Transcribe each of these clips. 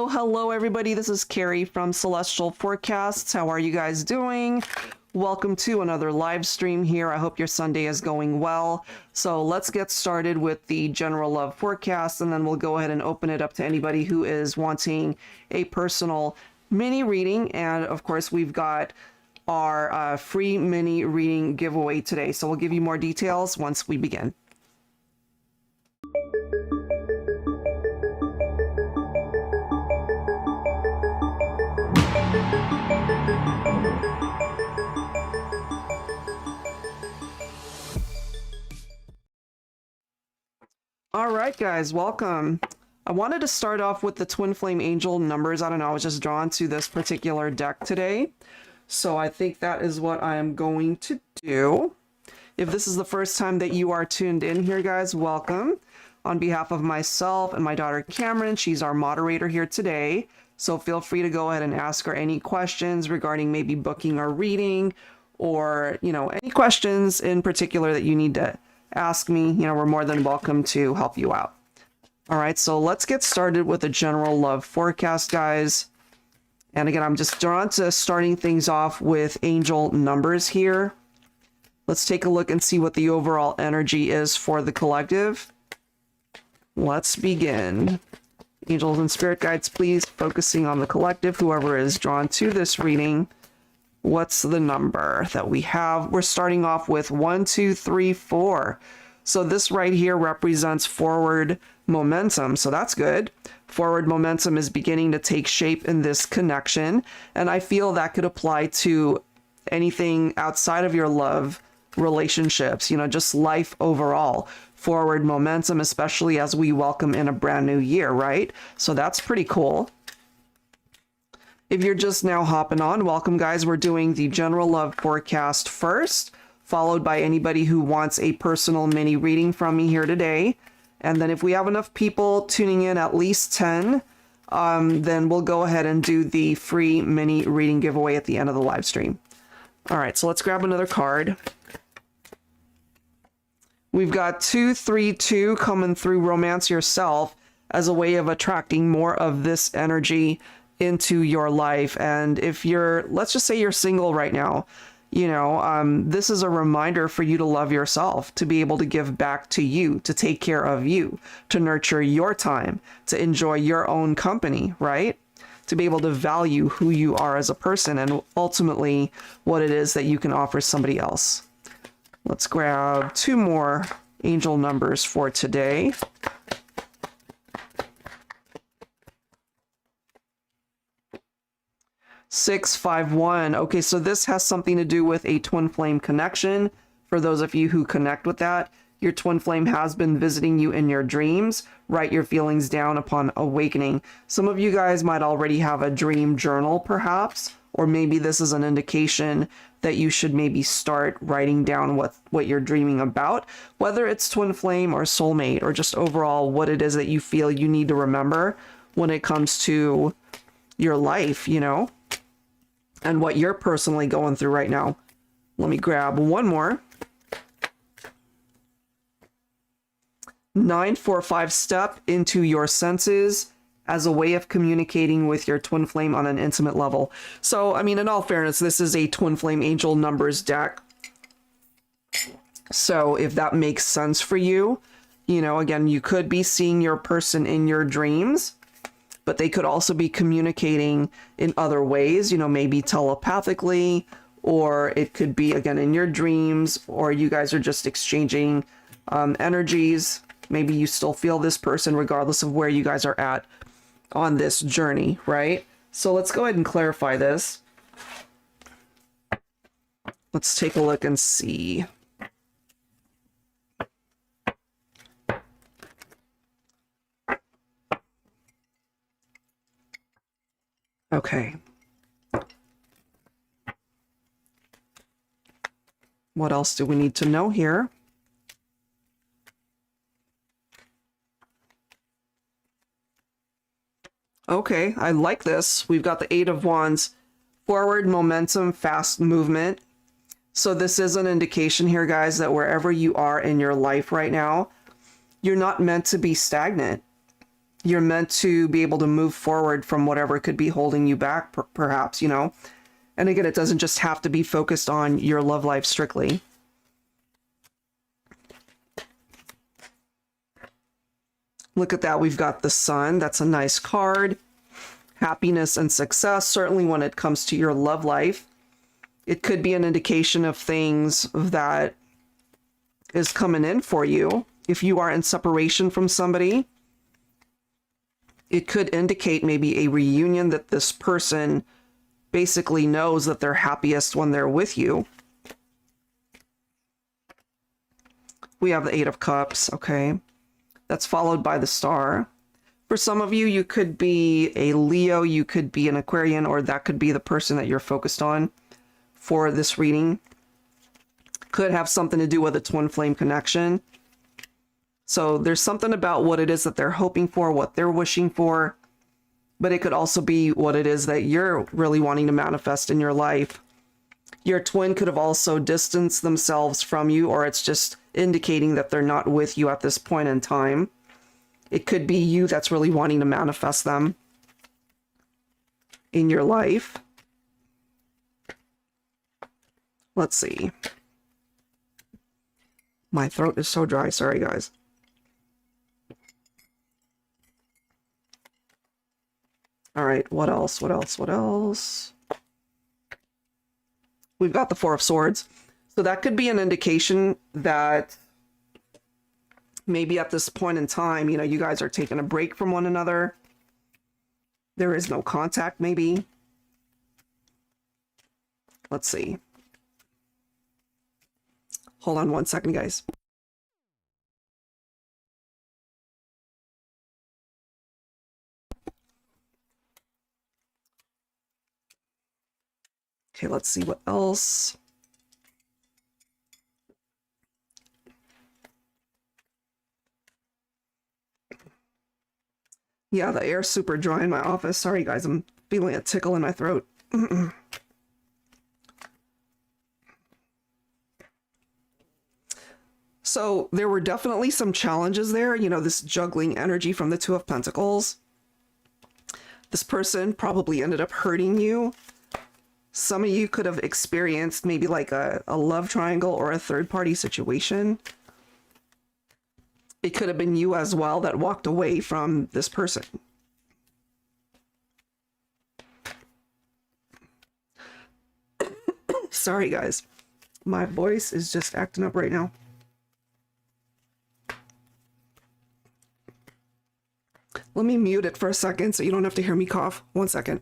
Hello everybody, this is Carrie from Celestial Forecasts. How are you guys doing? Welcome to another live stream here. I hope your Sunday is going well. So let's get started with the general love forecast, and then we'll go ahead and open it up to anybody who is wanting a personal mini reading. And of course, we've got our free mini reading giveaway today. So we'll give you more details once we begin. All right, guys, welcome. I wanted to start off with the Twin Flame Angel numbers. I don't know, I was just drawn to this particular deck today. So I think that is what I am going to do. If this is the first time that you are tuned in here, guys, welcome. On behalf of myself and my daughter Cameron, she's our moderator here today. So feel free to go ahead and ask her any questions regarding maybe booking or reading, or, you know, any questions in particular that you need to ask me. You know, we're more than welcome to help you out. All right, so let's get started with a general love forecast, guys. And again, I'm just drawn to starting things off with angel numbers here. Let's take a look and see what the overall energy is for the collective. Let's begin. Angels and spirit guides, please, focusing on the collective, whoever is drawn to this reading. What's the number that we have? We're starting off with 1, 2, 3, 4. So this right here represents forward momentum. So that's good. Forward momentum is beginning to take shape in this connection. And I feel that could apply to anything outside of your love relationships, you know, just life overall. Forward momentum, especially as we welcome in a brand new year, right? So that's pretty cool. If you're just now hopping on, welcome guys. We're doing the general love forecast first, followed by anybody who wants a personal mini reading from me here today. And then if we have enough people tuning in, at least 10, then we'll go ahead and do the free mini reading giveaway at the end of the live stream. All right, so let's grab another card. We've got 232 coming through. Romance yourself as a way of attracting more of this energy into your life. And if you're, let's just say you're single right now, you know, this is a reminder for you to love yourself, to be able to give back to you, to take care of you, to nurture your time, to enjoy your own company, right? To be able to value who you are as a person and ultimately what it is that you can offer somebody else. Let's grab 2 more angel numbers for today. 651. Okay, so this has something to do with a twin flame connection. For those of you who connect with that, your twin flame has been visiting you in your dreams. Write your feelings down upon awakening. Some of you guys might already have a dream journal, perhaps, or maybe this is an indication that you should maybe start writing down what you're dreaming about, whether it's twin flame or soulmate, or just overall what it is that you feel you need to remember when it comes to your life, you know, and what you're personally going through right now. Let me grab one more. 945, step into your senses as a way of communicating with your twin flame on an intimate level. So, I mean, in all fairness, this is a twin flame angel numbers deck. So if that makes sense for you, you know, again, you could be seeing your person in your dreams, but they could also be communicating in other ways, you know, maybe telepathically, or it could be, again, in your dreams, or you guys are just exchanging energies. Maybe you still feel this person regardless of where you guys are at on this journey, right? So let's go ahead and clarify this. Let's take a look and see. Okay. What else do we need to know here? Okay, I like this. We've got the 8 of Wands, forward momentum, fast movement. So this is an indication here, guys, that wherever you are in your life right now, you're not meant to be stagnant. You're meant to be able to move forward from whatever could be holding you back, perhaps, you know. And again, it doesn't just have to be focused on your love life strictly. Look at that. We've got the Sun. That's a nice card. Happiness and success, certainly when it comes to your love life. It could be an indication of things that is coming in for you. If you are in separation from somebody, it could indicate maybe a reunion, that this person basically knows that they're happiest when they're with you. We have the 8 of Cups. Okay. That's followed by the Star. For some of you, you could be a Leo, you could be an Aquarian, or that could be the person that you're focused on for this reading. Could have something to do with a twin flame connection. So there's something about what it is that they're hoping for, what they're wishing for, but it could also be what it is that you're really wanting to manifest in your life. Your twin could have also distanced themselves from you, or it's just indicating that they're not with you at this point in time. It could be you that's really wanting to manifest them in your life. Let's see. My throat is so dry. Sorry, guys. All right, what else? What else? What else? We've got the 4 of Swords. So that could be an indication that Maybe at this point in time, you know, you guys are taking a break from one another. There is no contact, maybe. Let's see. Hold on one second, guys. Okay, let's see what else. Yeah, the air's super dry in my office. Sorry, guys, I'm feeling a tickle in my throat. So there were definitely some challenges there, you know, this juggling energy from the Two of Pentacles. This person probably ended up hurting you. Some of you could have experienced maybe like a love triangle or a third-party situation. It could have been you as well that walked away from this person. Sorry, guys. My voice is just acting up right now. Let me mute it for a second so you don't have to hear me cough. 1 second.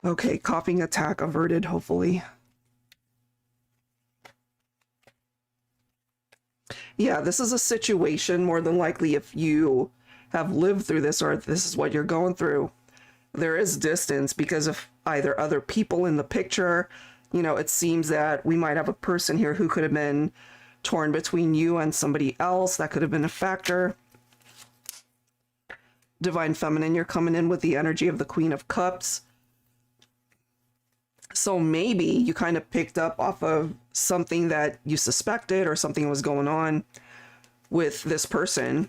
Okay, coughing attack averted, hopefully. Yeah, this is a situation more than likely if you have lived through this or if this is what you're going through. There is distance because of either other people in the picture. You know, it seems that we might have a person here who could have been torn between you and somebody else. That could have been a factor. Divine Feminine, you're coming in with the energy of the Queen of Cups. So maybe you kind of picked up off of something that you suspected or something was going on with this person.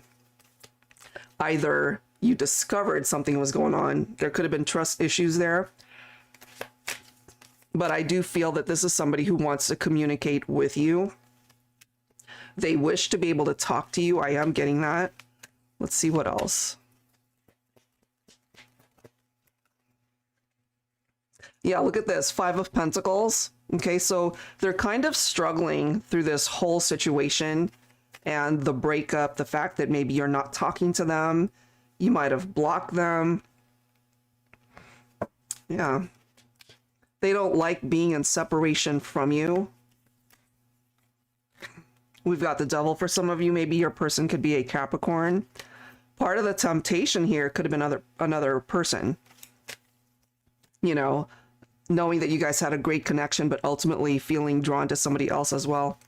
Either you discovered something was going on. There could have been trust issues there. But I do feel that this is somebody who wants to communicate with you. They wish to be able to talk to you. I am getting that. Let's see what else. Yeah, look at this. 5 of Pentacles. Okay, so they're kind of struggling through this whole situation and the breakup, the fact that maybe you're not talking to them. You might have blocked them. Yeah. They don't like being in separation from you. We've got the Devil for some of you. Maybe your person could be a Capricorn. Part of the temptation here could have been another person. You know, knowing that you guys had a great connection, but ultimately feeling drawn to somebody else as well.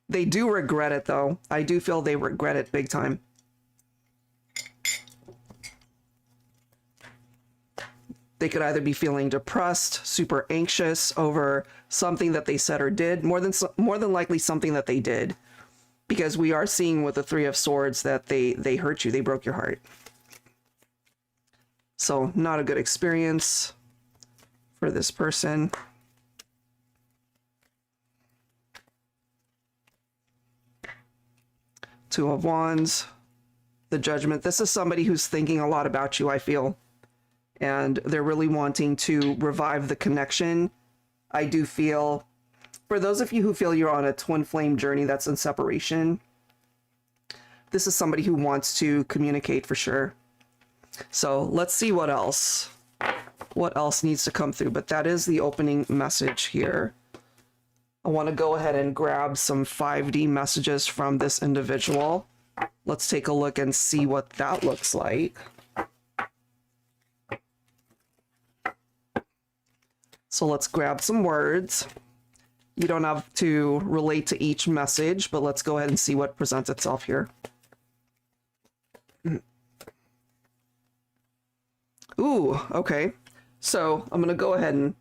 They do regret it, though. I do feel they regret it big time. They could either be feeling depressed, super anxious over something that they said or did, more than likely something that they did. Because we are seeing with the 3 of Swords that they hurt you, they broke your heart. So not a good experience for this person. Two of Wands, the Judgment. This is somebody who's thinking a lot about you, I feel. And they're really wanting to revive the connection. I do feel, for those of you who feel you're on a twin flame journey that's in separation, this is somebody who wants to communicate for sure. So let's see what else needs to come through. But that is the opening message here. I want to go ahead and grab some 5D messages from this individual. Let's take a look and see what that looks like. So let's grab some words. You don't have to relate to each message, but let's go ahead and see what presents itself here. Ooh, okay. So I'm going to go ahead and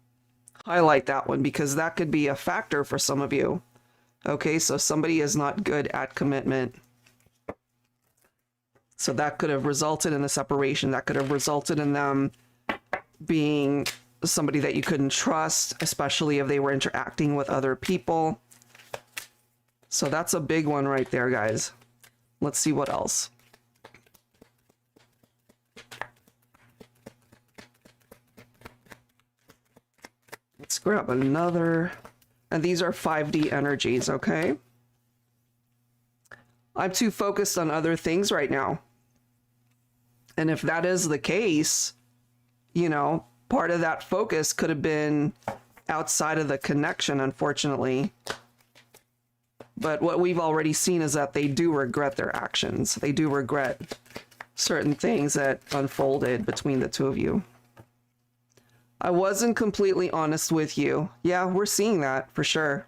highlight that one because that could be a factor for some of you. Okay, so somebody is not good at commitment. So that could have resulted in a separation. That could have resulted in them being somebody that you couldn't trust, especially if they were interacting with other people. So that's a big one right there, guys. Let's see what else. Let's grab another. And these are 5D energies, okay? I'm too focused on other things right now. And if that is the case, you know, part of that focus could have been outside of the connection, unfortunately. But what we've already seen is that they do regret their actions. They do regret certain things that unfolded between the two of you. I wasn't completely honest with you. Yeah, we're seeing that for sure.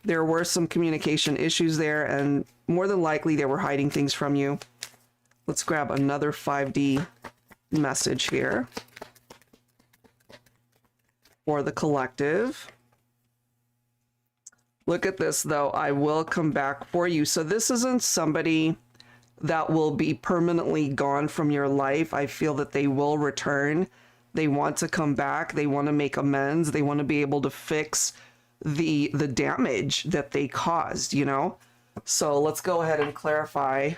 There were some communication issues there, and more than likely they were hiding things from you. Let's grab another 5D message here for the collective. Look at this, though. I will come back for you. So this isn't somebody that will be permanently gone from your life. I feel that they will return. They want to come back. They want to make amends. They want to be able to fix the damage that they caused, you know? So let's go ahead and clarify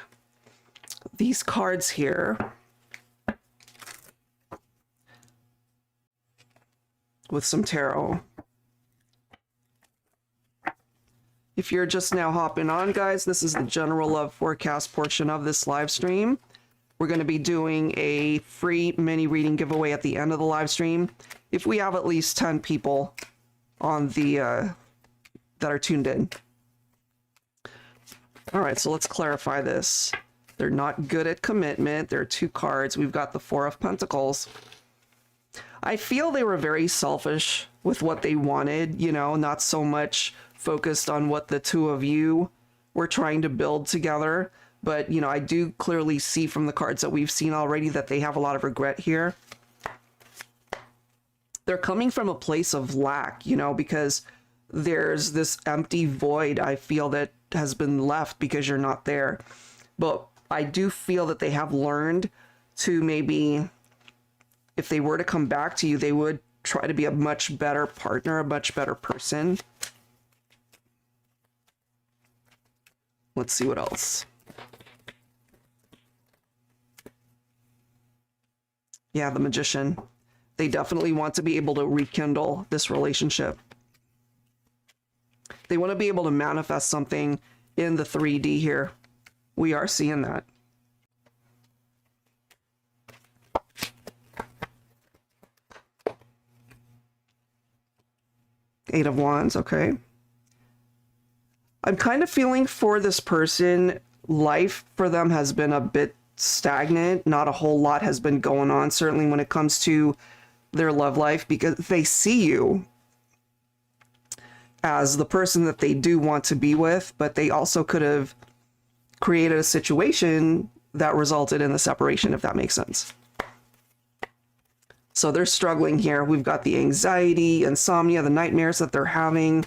these cards here with some tarot. If you're just now hopping on, guys, this is the general love forecast portion of this live stream. We're going to be doing a free mini reading giveaway at the end of the live stream if we have at least 10 people on the that are tuned in. All right, so let's clarify this. They're not good at commitment. There are two cards. We've got the Four of Pentacles. I feel they were very selfish with what they wanted, you know, not so much focused on what the two of you were trying to build together. But, you know, I do clearly see from the cards that we've seen already that they have a lot of regret here. They're coming from a place of lack, you know, because there's this empty void I feel that has been left because you're not there. But I do feel that they have learned to maybe, if they were to come back to you, they would try to be a much better partner, a much better person. Let's see what else. Yeah, the Magician. They definitely want to be able to rekindle this relationship. They want to be able to manifest something in the 3D here. We are seeing that. Eight of Wands, okay. I'm kind of feeling for this person, life for them has been a bit stagnant. Not a whole lot has been going on, certainly when it comes to their love life, because they see you as the person that they do want to be with, but they also could have created a situation that resulted in the separation, if that makes sense. So they're struggling here. We've got the anxiety, insomnia, the nightmares that they're having,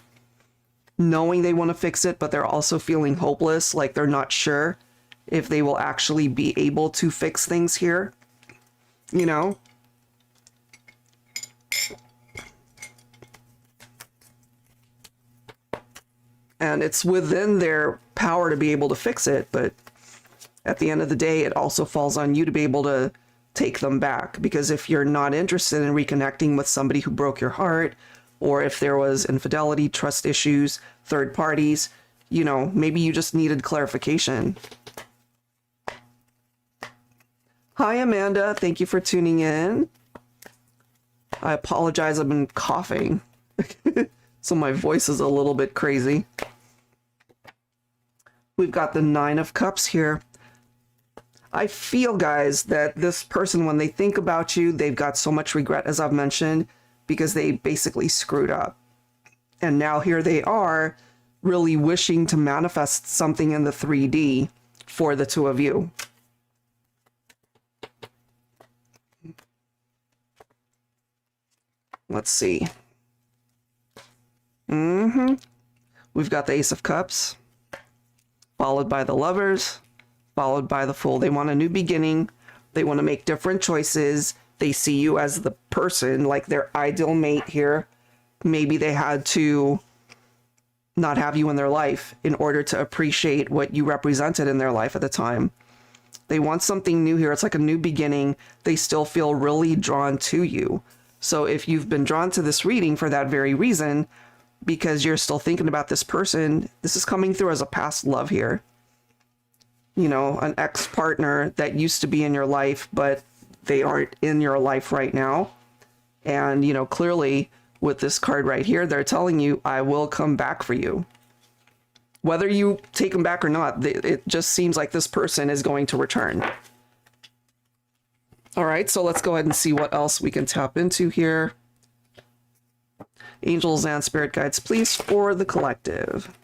knowing they want to fix it, but they're also feeling hopeless, like they're not sure if they will actually be able to fix things here, you know? And it's within their power to be able to fix it, but at the end of the day, it also falls on you to be able to take them back. Because if you're not interested in reconnecting with somebody who broke your heart, or if there was infidelity, trust issues, third parties, you know, maybe you just needed clarification. Hi, Amanda. Thank you for tuning in. I apologize. I've been coughing. So my voice is a little bit crazy. We've got the Nine of Cups here. I feel, guys, that this person, when they think about you, they've got so much regret, as I've mentioned, because they basically screwed up. And now here they are, really wishing to manifest something in the 3D for the two of you. Let's see. We've got the Ace of Cups, followed by the Lovers, followed by the Fool. They want a new beginning. They want to make different choices. They see you as the person, like their ideal mate here. Maybe they had to not have you in their life in order to appreciate what you represented in their life at the time. They want something new here. It's like a new beginning. They still feel really drawn to you. So if you've been drawn to this reading for that very reason, because you're still thinking about this person, this is coming through as a past love here. You know, an ex-partner that used to be in your life, but they aren't in your life right now. And, you know, clearly with this card right here, they're telling you, I will come back for you. Whether you take them back or not, it just seems like this person is going to return. All right, so let's go ahead and see what else we can tap into here. Angels and spirit guides, please, for the collective.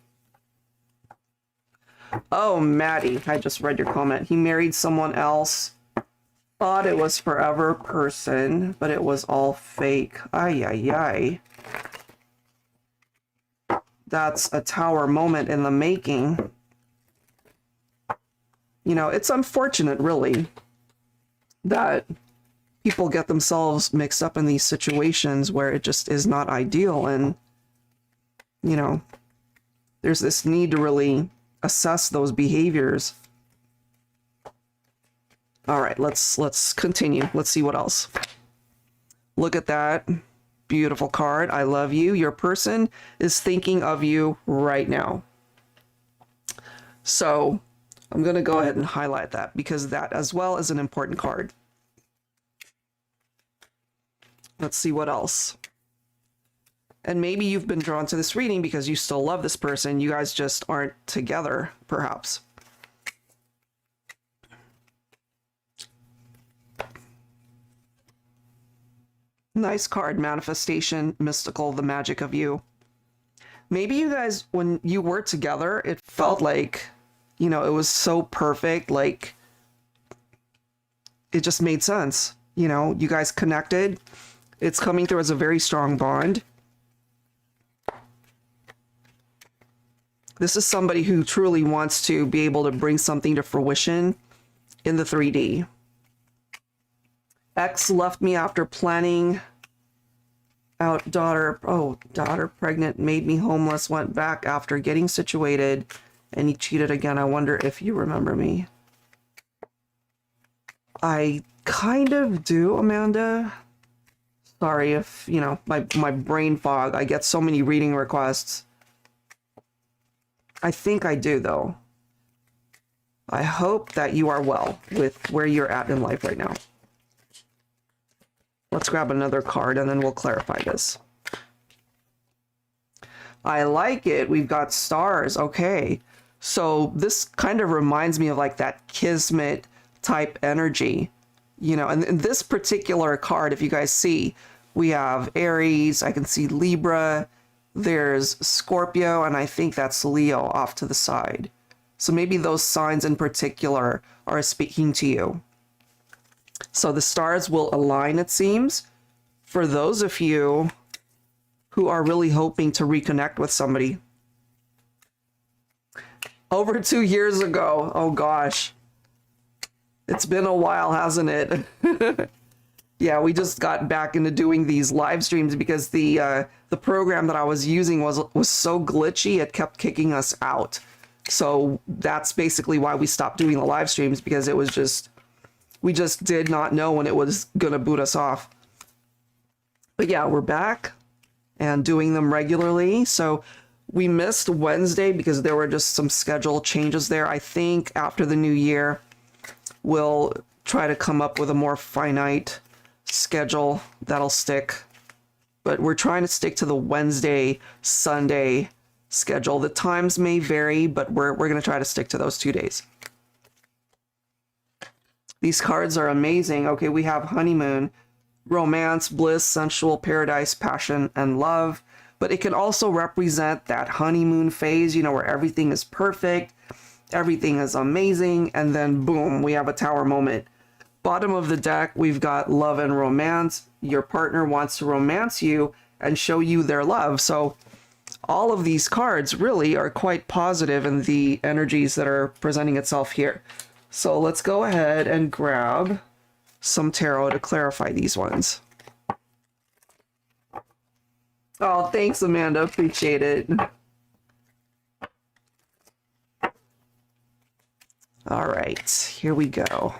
Oh, Maddie, I just read your comment. He married someone else. Thought it was forever person, but it was all fake. Ay, ay, ay. That's a Tower moment in the making. You know, it's unfortunate, really, that people get themselves mixed up in these situations where it just is not ideal. And, you know, there's this need to really assess those behaviors. All right, let's continue. Let's see what else. Look at that. Beautiful card. I love you. Your person is thinking of you right now. So I'm going to go ahead and highlight that because that as well is an important card. Let's see what else. And maybe you've been drawn to this reading because you still love this person. You guys just aren't together, perhaps. Nice card, manifestation, mystical, the magic of you. Maybe you guys, when you were together, it felt like, you know, it was so perfect. Like, it just made sense. You know, you guys connected. It's coming through as a very strong bond. This is somebody who truly wants to be able to bring something to fruition in the 3D. Ex left me after planning out daughter pregnant, made me homeless, went back after getting situated, and he cheated again. I wonder if you remember me. I kind of do, Amanda. Sorry if, you know, my brain fog. I get so many reading requests. I think I do, though. I hope that you are well with where you're at in life right now. Let's grab another card and then we'll clarify this. I like it. We've got stars. Okay. So this kind of reminds me of like that kismet type energy, you know, and in this particular card, if you guys see, we have Aries, I can see Libra, there's Scorpio, and I think that's Leo off to the side. So maybe those signs in particular are speaking to you. So the stars will align, it seems, for those of you who are really hoping to reconnect with somebody. Over 2 years ago. Oh gosh. It's been a while, hasn't it? Yeah, we just got back into doing these live streams because the program that I was using was so glitchy, it kept kicking us out. So that's basically why we stopped doing the live streams, because it was just, we just did not know when it was gonna boot us off. But yeah, we're back and doing them regularly. So we missed Wednesday because there were just some schedule changes there. I think after the new year, we'll try to come up with a more finite schedule that'll stick. But we're trying to stick to the Wednesday, Sunday schedule. The times may vary, but we're going to try to stick to those 2 days. These cards are amazing. Okay, we have honeymoon, romance, bliss, sensual, paradise, passion, and love. But it can also represent that honeymoon phase, you know, where everything is perfect, everything is amazing, and then boom, we have a tower moment. Bottom of the deck, we've got love and romance. Your partner wants to romance you and show you their love. So all of these cards really are quite positive in the energies that are presenting itself here. So let's go ahead and grab some tarot to clarify these ones. Oh, thanks, Amanda. Appreciate it. All right, here we go.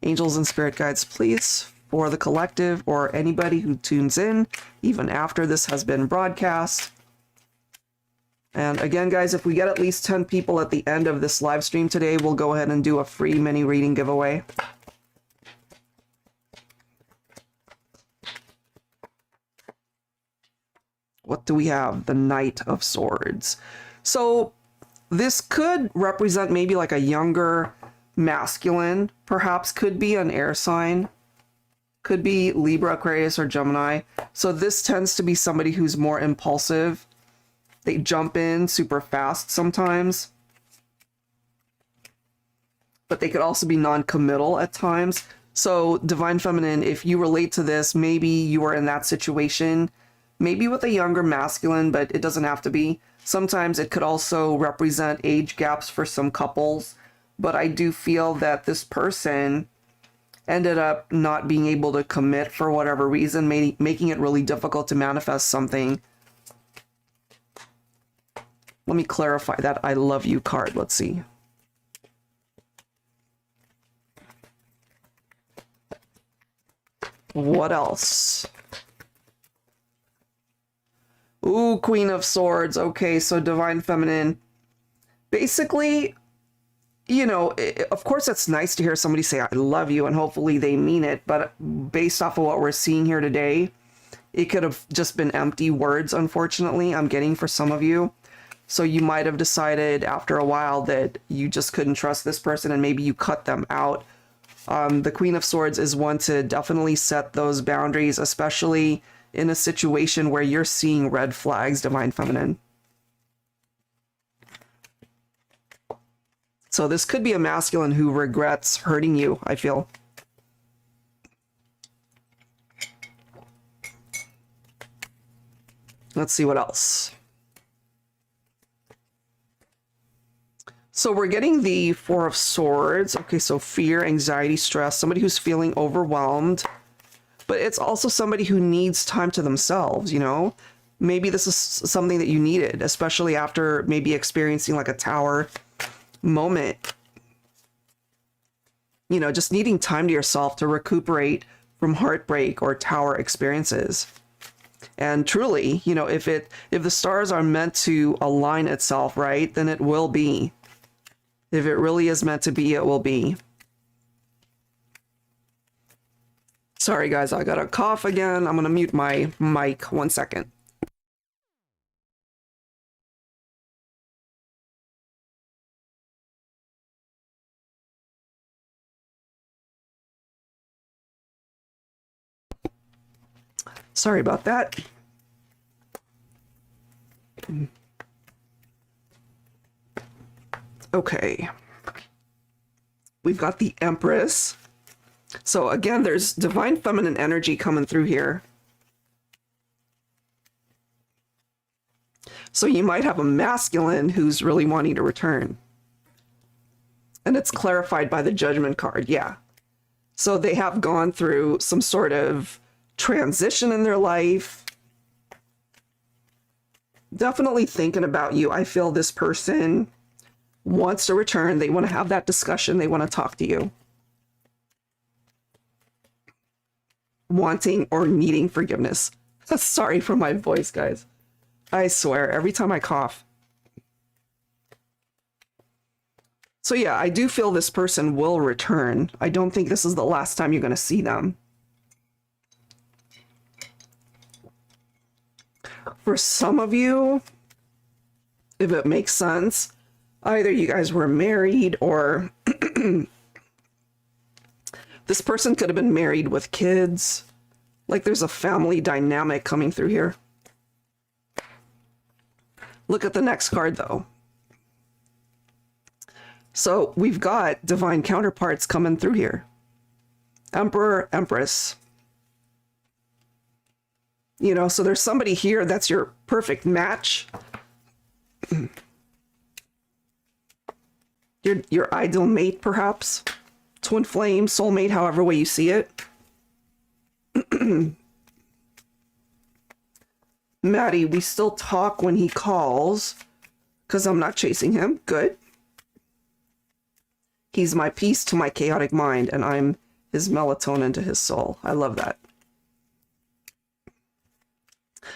Angels and spirit guides, please, for the collective or anybody who tunes in, even after this has been broadcast. And again, guys, if we get at least 10 people at the end of this live stream today, we'll go ahead and do a free mini reading giveaway. What do we have? The Knight of Swords. So this could represent maybe like a younger masculine, perhaps could be an air sign, could be Libra, Aquarius, or Gemini. So this tends to be somebody who's more impulsive. They jump in super fast sometimes, but they could also be non-committal at times. So Divine Feminine, if you relate to this, maybe you are in that situation, maybe with a younger masculine, but it doesn't have to be. Sometimes it could also represent age gaps for some couples, but I do feel that this person ended up not being able to commit for whatever reason, making it really difficult to manifest something. Let me clarify that I love you card. Let's see. What else? Ooh, Queen of Swords. Okay, so Divine Feminine. Basically, you know, of course it's nice to hear somebody say, I love you, and hopefully they mean it. But based off of what we're seeing here today, it could have just been empty words, unfortunately, I'm getting for some of you. So you might have decided after a while that you just couldn't trust this person and maybe you cut them out. The Queen of Swords is one to definitely set those boundaries, especially in a situation where you're seeing red flags, Divine Feminine. So this could be a masculine who regrets hurting you, I feel. Let's see what else. So we're getting the Four of Swords. Okay, so fear, anxiety, stress, somebody who's feeling overwhelmed. But it's also somebody who needs time to themselves, you know? Maybe this is something that you needed, especially after maybe experiencing like a tower moment. You know, just needing time to yourself to recuperate from heartbreak or tower experiences. And truly, you know, if the stars are meant to align itself, right, then it will be. If it really is meant to be, it will be. Sorry, guys, I got a cough again. I'm going to mute my mic 1 second. Sorry about that. Okay. We've got the Empress. So again, there's Divine Feminine energy coming through here. So you might have a masculine who's really wanting to return. And it's clarified by the Judgment card, yeah. So they have gone through some sort of transition in their life. Definitely thinking about you. I feel this person wants to return. They want to have that discussion. They want to talk to you. Wanting or needing forgiveness. Sorry for my voice, guys. I swear, every time I cough. So yeah, I do feel this person will return. I don't think this is the last time you're going to see them. For some of you, if it makes sense, either you guys were married or this person could have been married with kids. Like there's a family dynamic coming through here. Look at the next card though. So we've got divine counterparts coming through here. Emperor, Empress. You know, so there's somebody here that's your perfect match. Your ideal mate, perhaps. Twin flame, soulmate, however way you see it. Maddie, we still talk when he calls because I'm not chasing him. Good. He's my peace to my chaotic mind, and I'm his melatonin to his soul. I love that.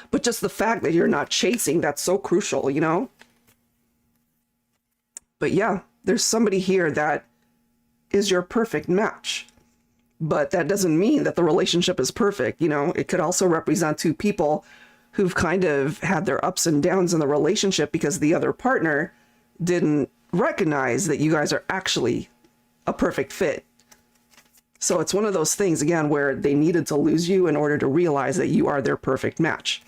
But just the fact that you're not chasing, that's so crucial, you know? But yeah, there's somebody here that is your perfect match. But that doesn't mean that the relationship is perfect, you know? It could also represent two people who've kind of had their ups and downs in the relationship because the other partner didn't recognize that you guys are actually a perfect fit. So it's one of those things, again, where they needed to lose you in order to realize that you are their perfect match.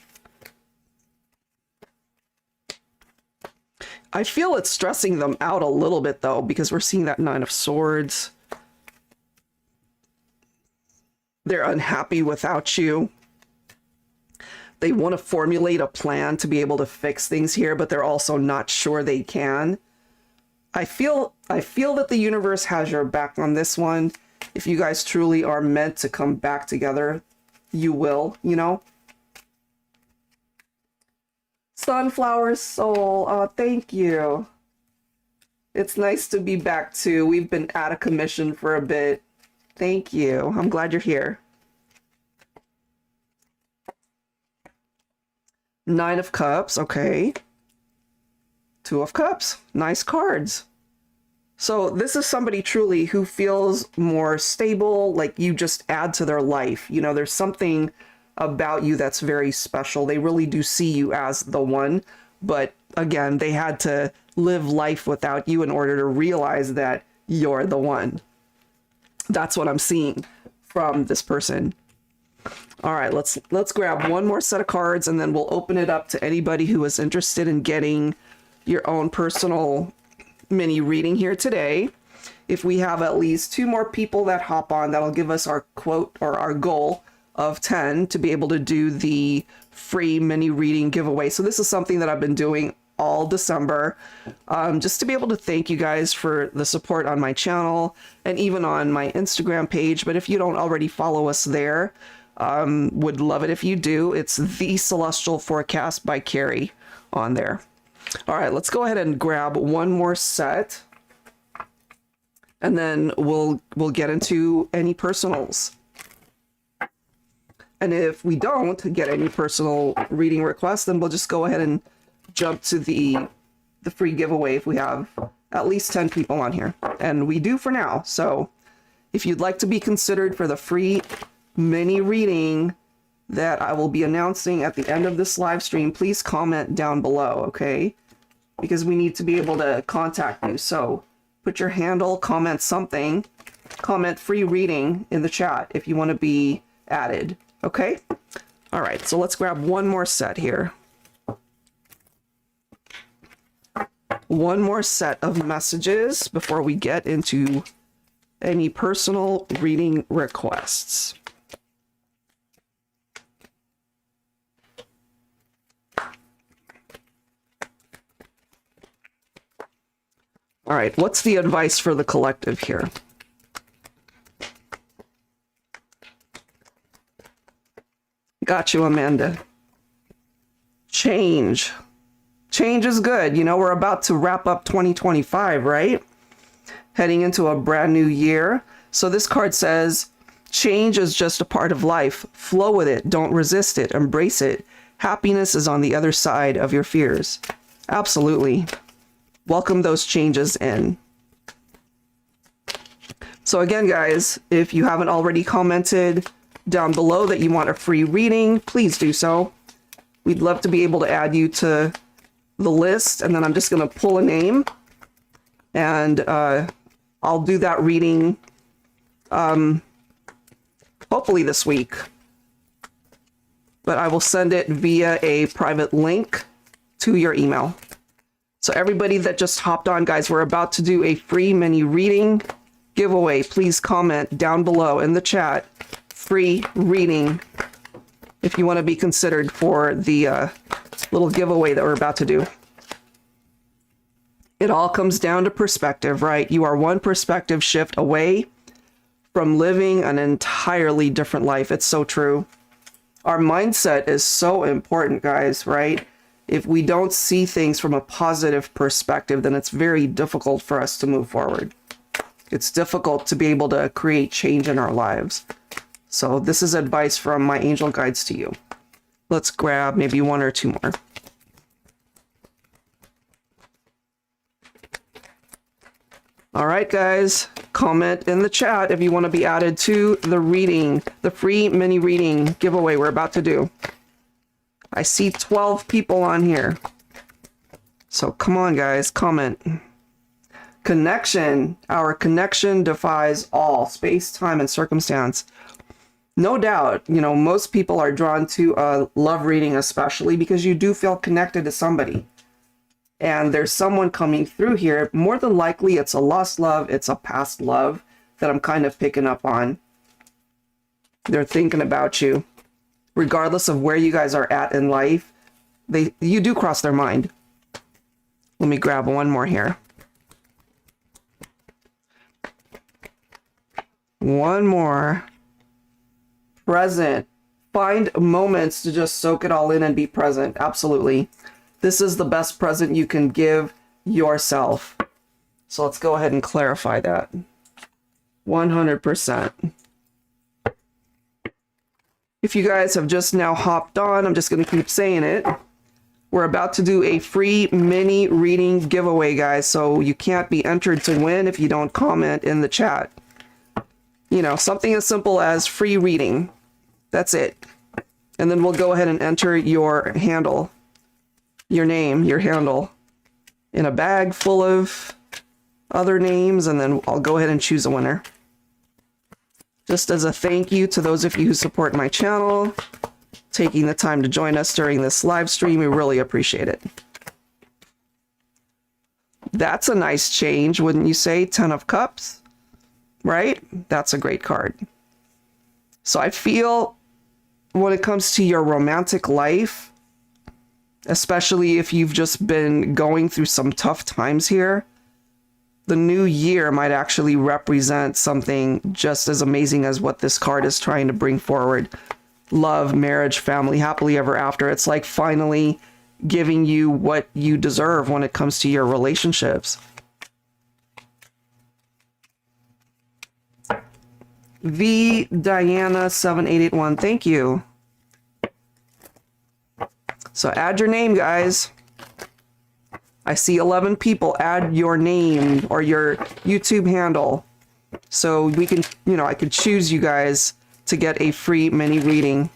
I feel it's stressing them out a little bit, though, because we're seeing that Nine of Swords. They're unhappy without you. They want to formulate a plan to be able to fix things here, but they're also not sure they can. I feel that the universe has your back on this one. If you guys truly are meant to come back together, you will, you know? Sunflower Soul, oh, thank you. It's nice to be back too. We've been out of commission for a bit. Thank you. I'm glad you're here. Nine of Cups, okay. Two of Cups, nice cards. So this is somebody truly who feels more stable, like you just add to their life. You know, there's something about you that's very special. They really do see you as the one, but again, they had to live life without you in order to realize that you're the one. That's what I'm seeing from this person. All right, let's grab one more set of cards and then we'll open it up to anybody who is interested in getting your own personal mini reading here today. If we have at least 2 more people that hop on, that'll give us our quote or our goal of 10 to be able to do the free mini reading giveaway. So this is something that I've been doing all December, just to be able to thank you guys for the support on my channel and even on my Instagram page. But if you don't already follow us there, would love it if you do. It's The Celestial Forecast by Carrie on there. All right, let's go ahead and grab one more set and then we'll get into any personals. And if we don't get any personal reading requests, then we'll just go ahead and jump to the free giveaway if we have at least 10 people on here. And we do for now. So if you'd like to be considered for the free mini reading that I will be announcing at the end of this live stream, please comment down below, okay? Because we need to be able to contact you. So put your handle, comment something, comment free reading in the chat if you want to be added, okay? All right, so let's grab one more set here. One more set of messages before we get into any personal reading requests. All right, what's the advice for the collective here? Got you, Amanda. Change. Change is good. You know, we're about to wrap up 2025, right? Heading into a brand new year. So this card says, change is just a part of life. Flow with it. Don't resist it. Embrace it. Happiness is on the other side of your fears. Absolutely. Welcome those changes in. So again, guys, if you haven't already commented down below that you want a free reading, please do so. We'd love to be able to add you to the list, and then I'm just going to pull a name and I'll do that reading hopefully this week, but I will send it via a private link to your email. So everybody that just hopped on, guys, we're about to do a free mini reading giveaway. Please comment down below in the chat, free reading, if you want to be considered for the little giveaway that we're about to do. It all comes down to perspective, right? You are one perspective shift away from living an entirely different life. It's so true. Our mindset is so important, guys, right? If we don't see things from a positive perspective, then it's very difficult for us to move forward. It's difficult to be able to create change in our lives. So this is advice from my angel guides to you. Let's grab maybe one or two more. All right, guys, comment in the chat if you want to be added to the reading, the free mini reading giveaway we're about to do. I see 12 people on here. So come on, guys, comment. Connection. Our connection defies all space, time, and circumstance. No doubt, you know, most people are drawn to a love reading, especially because you do feel connected to somebody. And there's someone coming through here. More than likely, it's a lost love. It's a past love that I'm kind of picking up on. They're thinking about you. Regardless of where you guys are at in life, you do cross their mind. Let me grab one more here. One more. Present. Find moments to just soak it all in and be present. Absolutely. This is the best present you can give yourself. So let's go ahead and clarify that. 100%. If you guys have just now hopped on, I'm just going to keep saying it. We're about to do a free mini reading giveaway, guys. So you can't be entered to win if you don't comment in the chat. You know, something as simple as free reading. That's it. And then we'll go ahead and enter your handle. Your name, your handle, in a bag full of other names, and then I'll go ahead and choose a winner. Just as a thank you to those of you who support my channel, taking the time to join us during this live stream, we really appreciate it. That's a nice change, wouldn't you say? 10 of Cups, right? That's a great card. So I feel when it comes to your romantic life, especially if you've just been going through some tough times here, the new year might actually represent something just as amazing as what this card is trying to bring forward. Love, marriage, family, happily ever after. It's like finally giving you what you deserve when it comes to your relationships. V Diana 7881, thank you. So add your name, guys. I see 11 people. Add your name or your YouTube handle. So we can, you know, I could choose you guys to get a free mini reading.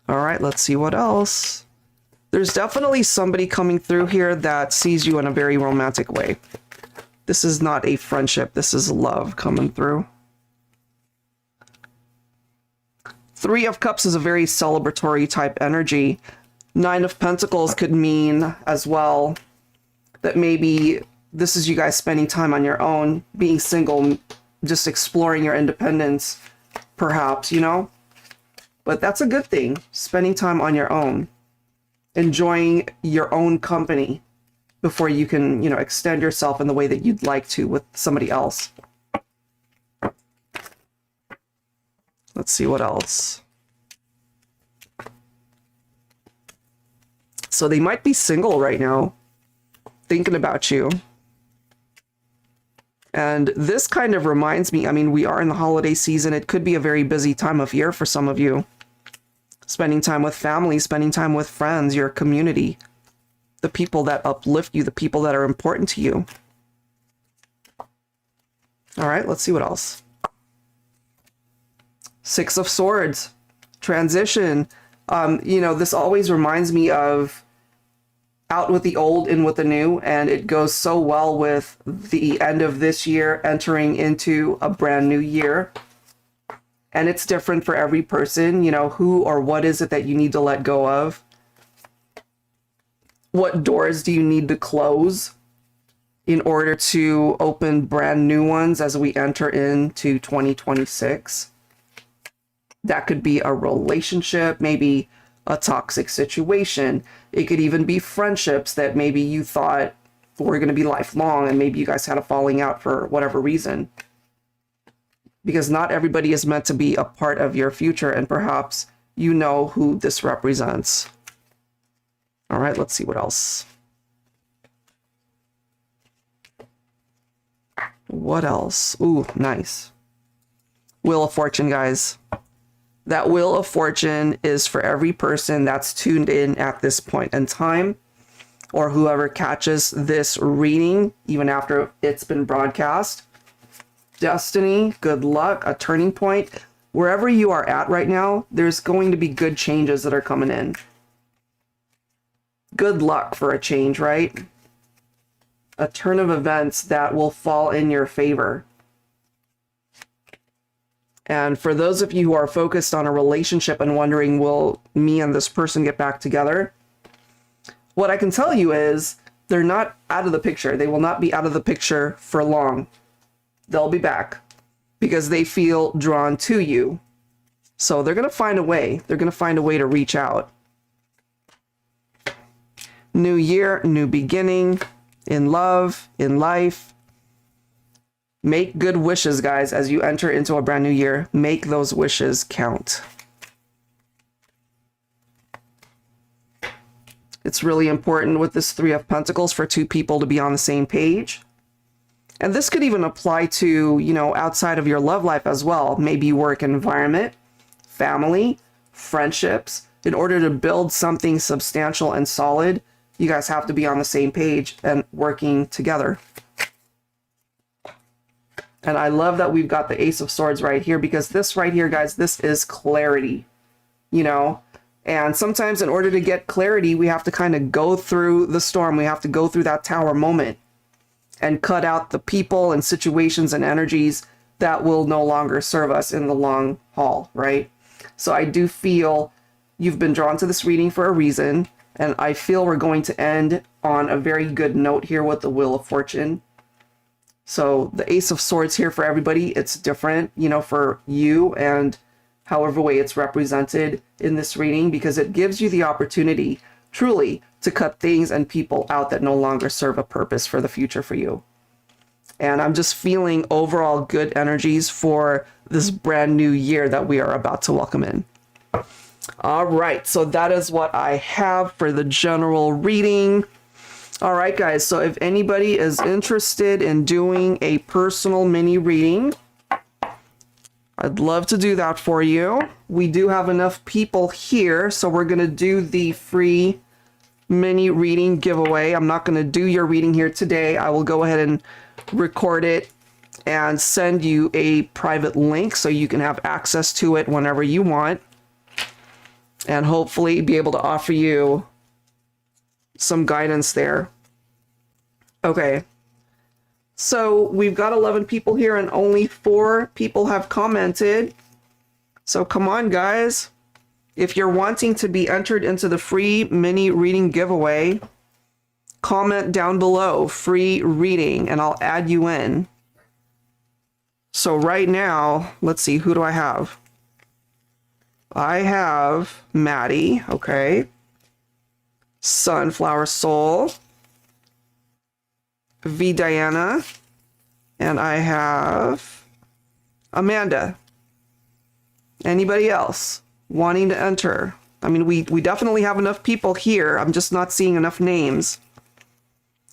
All right, let's see what else. There's definitely somebody coming through here that sees you in a very romantic way. This is not a friendship. This is love coming through. 3 of Cups is a very celebratory type energy. 9 of Pentacles could mean as well that maybe this is you guys spending time on your own, being single, just exploring your independence, perhaps, you know? But that's a good thing, spending time on your own, enjoying your own company before you can, you know, extend yourself in the way that you'd like to with somebody else. Let's see what else. So they might be single right now, thinking about you. And this kind of reminds me, I mean, we are in the holiday season. It could be a very busy time of year for some of you. Spending time with family, spending time with friends, your community, the people that uplift you, the people that are important to you. All right, let's see what else. 6 of Swords, transition. You know, this always reminds me of out with the old, in with the new, and it goes so well with the end of this year, entering into a brand new year. And it's different for every person, you know, who or what is it that you need to let go of? What doors do you need to close in order to open brand new ones as we enter into 2026? That could be a relationship, maybe a toxic situation. It could even be friendships that maybe you thought were going to be lifelong, and maybe you guys had a falling out for whatever reason. Because not everybody is meant to be a part of your future, and perhaps you know who this represents. All right, let's see what else. What else? Ooh, nice. Wheel of Fortune, guys. That Wheel of Fortune is for every person that's tuned in at this point in time, or whoever catches this reading even after it's been broadcast. Destiny, good luck, a turning point. Wherever you are at right now, there's going to be good changes that are coming in. Good luck for a change, right? A turn of events that will fall in your favor. And for those of you who are focused on a relationship and wondering, will me and this person get back together? What I can tell you is they're not out of the picture. They will not be out of the picture for long. They'll be back because they feel drawn to you. So they're going to find a way. They're going to find a way to reach out. New year, new beginning, in love, in life. Make good wishes, guys, as you enter into a brand new year. Make those wishes count. It's really important with this Three of Pentacles for two people to be on the same page. And this could even apply to, you know, outside of your love life as well. Maybe work environment, family, friendships. In order to build something substantial and solid, you guys have to be on the same page and working together. And I love that we've got the Ace of Swords right here, because this right here, guys, this is clarity, you know? And sometimes in order to get clarity, we have to kind of go through the storm. We have to go through that tower moment and cut out the people and situations and energies that will no longer serve us in the long haul, right? So I do feel you've been drawn to this reading for a reason, and I feel we're going to end on a very good note here with the Wheel of Fortune. So the Ace of Swords here for everybody, it's different, you know, for you and however way it's represented in this reading, because it gives you the opportunity truly to cut things and people out that no longer serve a purpose for the future for you. And I'm just feeling overall good energies for this brand new year that we are about to welcome in. All right, so that is what I have for the general reading. All right, guys, so if anybody is interested in doing a personal mini reading, I'd love to do that for you. We do have enough people here, so we're going to do the free mini reading giveaway. I'm not going to do your reading here today. I will go ahead and record it and send you a private link so you can have access to it whenever you want, and hopefully be able to offer you some guidance there. Okay. So we've got 11 people here and only 4 people have commented. So come on, guys. If you're wanting to be entered into the free mini reading giveaway, comment down below, free reading, and I'll add you in. So right now, let's see, who do I have? I have Maddie, okay. Sunflower Soul. V Diana, and I have Amanda. Anybody else wanting to enter? I mean, we definitely have enough people here. I'm just not seeing enough names.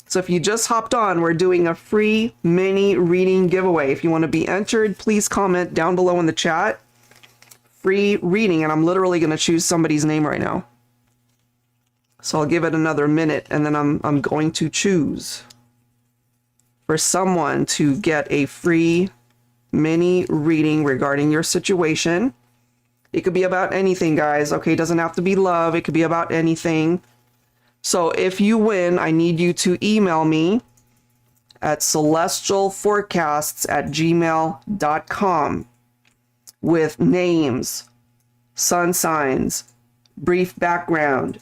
So if you just hopped on, we're doing a free mini reading giveaway. If you want to be entered, please comment down below in the chat. Free reading, and I'm literally going to choose somebody's name right now. So I'll give it another minute, and then I'm going to choose for someone to get a free mini reading regarding your situation. It could be about anything, guys, okay? It doesn't have to be love. It could be about anything. So if you win, I need you to email me at celestialforecasts@gmail.com with names, sun signs, brief background,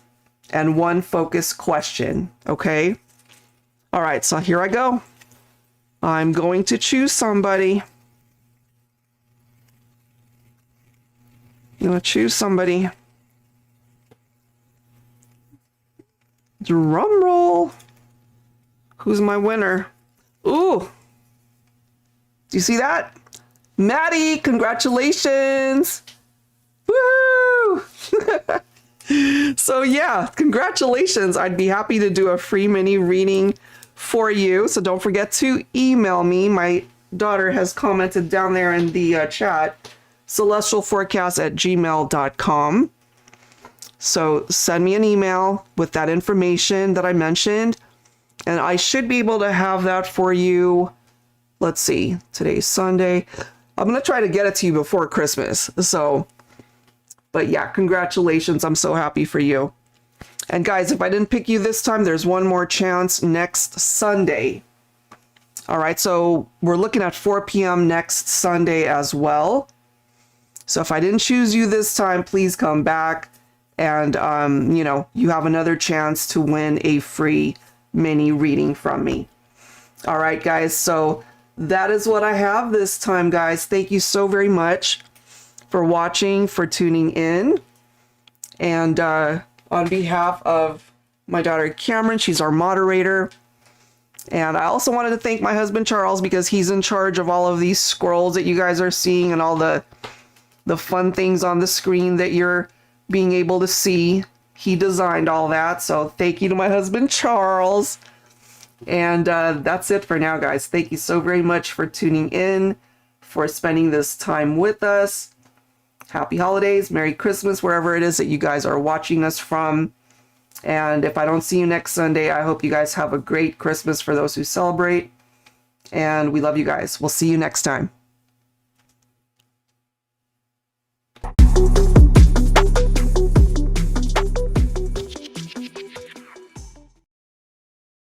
and one focus question, okay? All right, so here I go. I'm going to choose somebody. I'm going to choose somebody. Drum roll. Who's my winner? Ooh. Do you see that? Maddie, congratulations. Woo! So yeah, congratulations. I'd be happy to do a free mini reading for you. So don't forget to email me. My daughter has commented down there in the chat, celestialforecast@gmail.com. So send me an email with that information that I mentioned, and I should be able to have that for you. Let's see, today's Sunday. I'm going to try to get it to you before Christmas. So, but yeah, congratulations. I'm so happy for you. And guys, if I didn't pick you this time, there's one more chance next Sunday. All right, so we're looking at 4 p.m. next Sunday as well. So if I didn't choose you this time, please come back and, you know, you have another chance to win a free mini reading from me. All right, guys, so that is what I have this time, guys. Thank you so very much for watching, for tuning in. And on behalf of my daughter Cameron, she's our moderator. And I also wanted to thank my husband Charles, because he's in charge of all of these scrolls that you guys are seeing and all the fun things on the screen that you're being able to see. He designed all that. So thank you to my husband Charles. And that's it for now, guys. Thank you so very much for tuning in, for spending this time with us. Happy holidays, Merry Christmas, wherever it is that you guys are watching us from. And if I don't see you next Sunday, I hope you guys have a great Christmas for those who celebrate. And we love you guys. We'll see you next time.